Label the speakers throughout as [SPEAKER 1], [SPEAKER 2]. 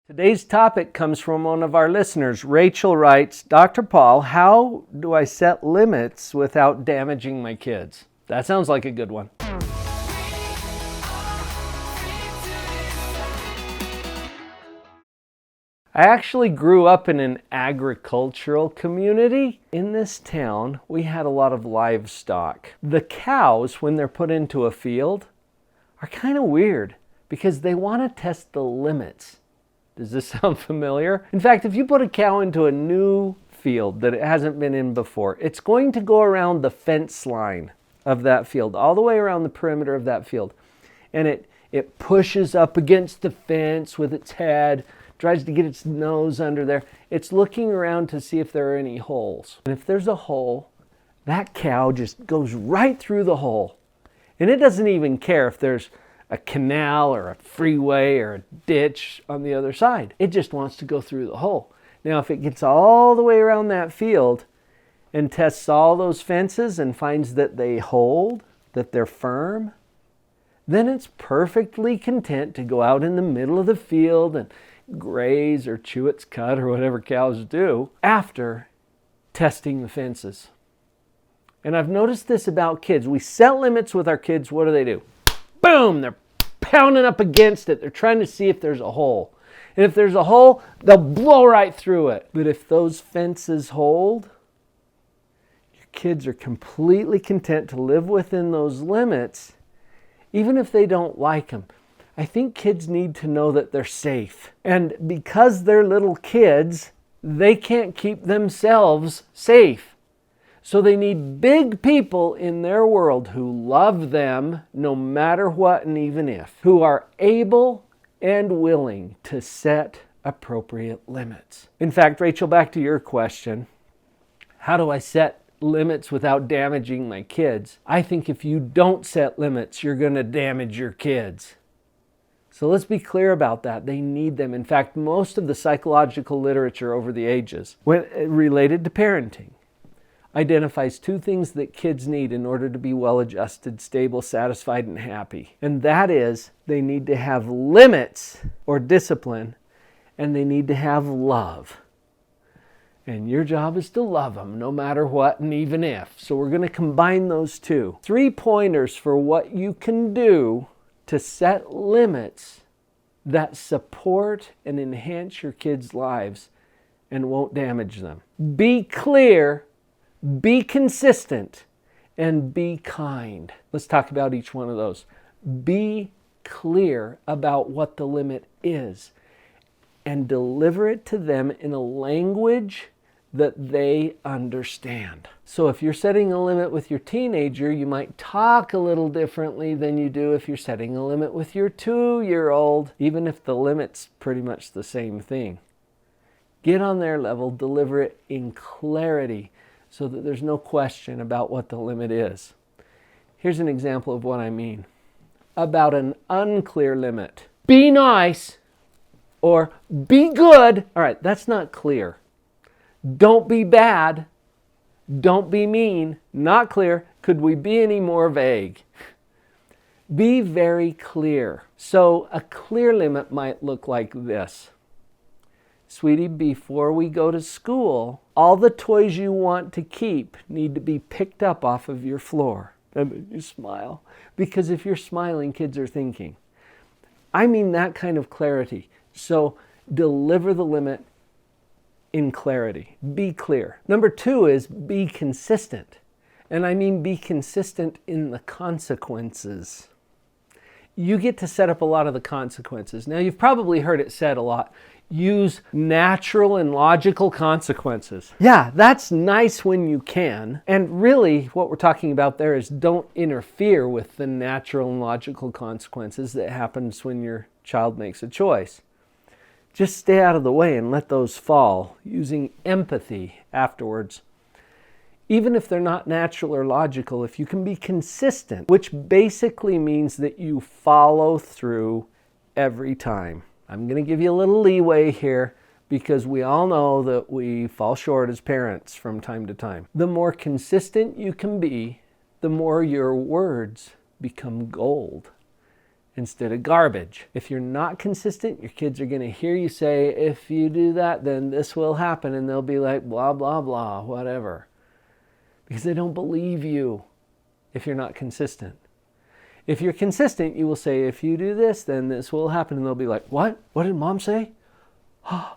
[SPEAKER 1] Today's topic comes from one of our listeners. Rachel writes, Dr. Paul, how do I set limits without damaging my kids? That sounds like a good one. I actually grew up in an agricultural community. In this town, we had a lot of livestock. The cows, when they're put into a field, are kind of weird because they want to test the limits. Does this sound familiar? In fact, if you put a cow into a new field that it hasn't been in before, it's going to go around the fence line of that field, all the way around the perimeter of that field. And it pushes up against the fence with its head, tries to get its nose under there. It's looking around to see if there are any holes. And if there's a hole, that cow just goes right through the hole. And it doesn't even care if there's a canal or a freeway or a ditch on the other side. It just wants to go through the hole. Now, if it gets all the way around that field and tests all those fences and finds that they hold, that they're firm, then it's perfectly content to go out in the middle of the field and graze or chew its cud or whatever cows do after testing the fences. And I've noticed this about kids. We set limits with our kids. What do? Boom! They're pounding up against it. They're trying to see if there's a hole. And if there's a hole, they'll blow right through it. But if those fences hold, your kids are completely content to live within those limits, even if they don't like them. I think kids need to know that they're safe. And because they're little kids, they can't keep themselves safe. So they need big people in their world who love them no matter what and even if, who are able and willing to set appropriate limits. In fact, Rachel, back to your question, how do I set limits without damaging my kids? I think if you don't set limits, you're going to damage your kids. So let's be clear about that. They need them. In fact, most of the psychological literature over the ages related to parenting identifies two things that kids need in order to be well-adjusted, stable, satisfied, and happy. And that is, they need to have limits or discipline, and they need to have love. And your job is to love them no matter what and even if. So we're going to combine those two. 3 pointers for what you can do to set limits that support and enhance your kids' lives and won't damage them. Be clear, be consistent, and be kind. Let's talk about each one of those. Be clear about what the limit is and deliver it to them in a language that they understand. So if you're setting a limit with your teenager, you might talk a little differently than you do if you're setting a limit with your 2-year-old, even if the limit's pretty much the same thing. Get on their level, deliver it in clarity so that there's no question about what the limit is. Here's an example of what I mean. About an unclear limit. Be nice or be good. All right, that's not clear. Don't be bad. Don't be mean. Not clear. Could we be any more vague? Be very clear. So a clear limit might look like this. Sweetie, before we go to school, all the toys you want to keep need to be picked up off of your floor. And then you smile. Because if you're smiling, kids are thinking. I mean that kind of clarity. So deliver the limit in clarity. Be clear. Number 2 is be consistent. And I mean be consistent in the consequences. You get to set up a lot of the consequences. Now, you've probably heard it said a lot. Use natural and logical consequences. Yeah, that's nice when you can. And really, what we're talking about there is don't interfere with the natural and logical consequences that happens when your child makes a choice. Just stay out of the way and let those fall, using empathy afterwards. Even if they're not natural or logical, if you can be consistent, which basically means that you follow through every time. I'm going to give you a little leeway here because we all know that we fall short as parents from time to time. The more consistent you can be, the more your words become gold. instead of garbage. If you're not consistent, your kids are going to hear you say, if you do that, then this will happen. And they'll be like, blah, blah, blah, whatever. Because they don't believe you if you're not consistent. If you're consistent, you will say, if you do this, then this will happen. And they'll be like, what? What did mom say? And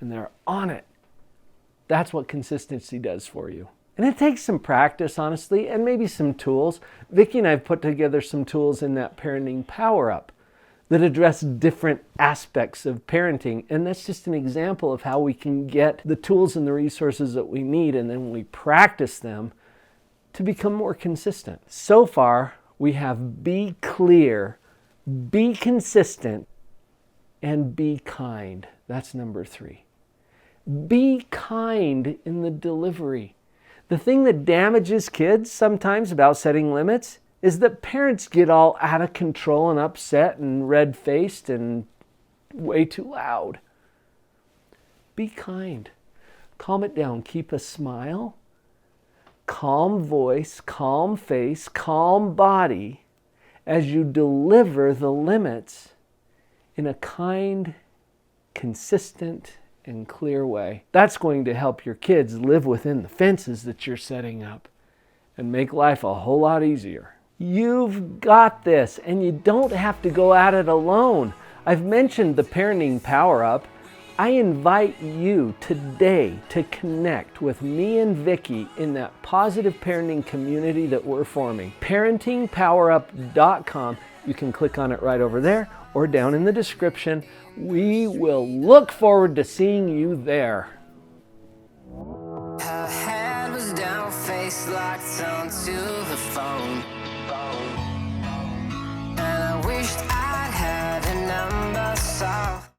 [SPEAKER 1] they're on it. That's what consistency does for you. And it takes some practice, honestly, and maybe some tools. Vicki and I have put together some tools in that Parenting Power Up that address different aspects of parenting. And that's just an example of how we can get the tools and the resources that we need, and then we practice them to become more consistent. So far, we have be clear, be consistent, and be kind. That's number 3. Be kind in the delivery. The thing that damages kids sometimes about setting limits is that parents get all out of control and upset and red-faced and way too loud. Be kind. Calm it down. Keep a smile. Calm voice, calm face, calm body as you deliver the limits in a kind, consistent, and clear way. That's going to help your kids live within the fences that you're setting up and make life a whole lot easier. You've got this, and you don't have to go at it alone. I've mentioned the Parenting Power Up. I invite you today to connect with me and Vicki in that positive parenting community that we're forming. ParentingPowerUp.com. You can click on it right over there or down in the description. We will look forward to seeing you there.
[SPEAKER 2] Her head was down, face locked onto the phone.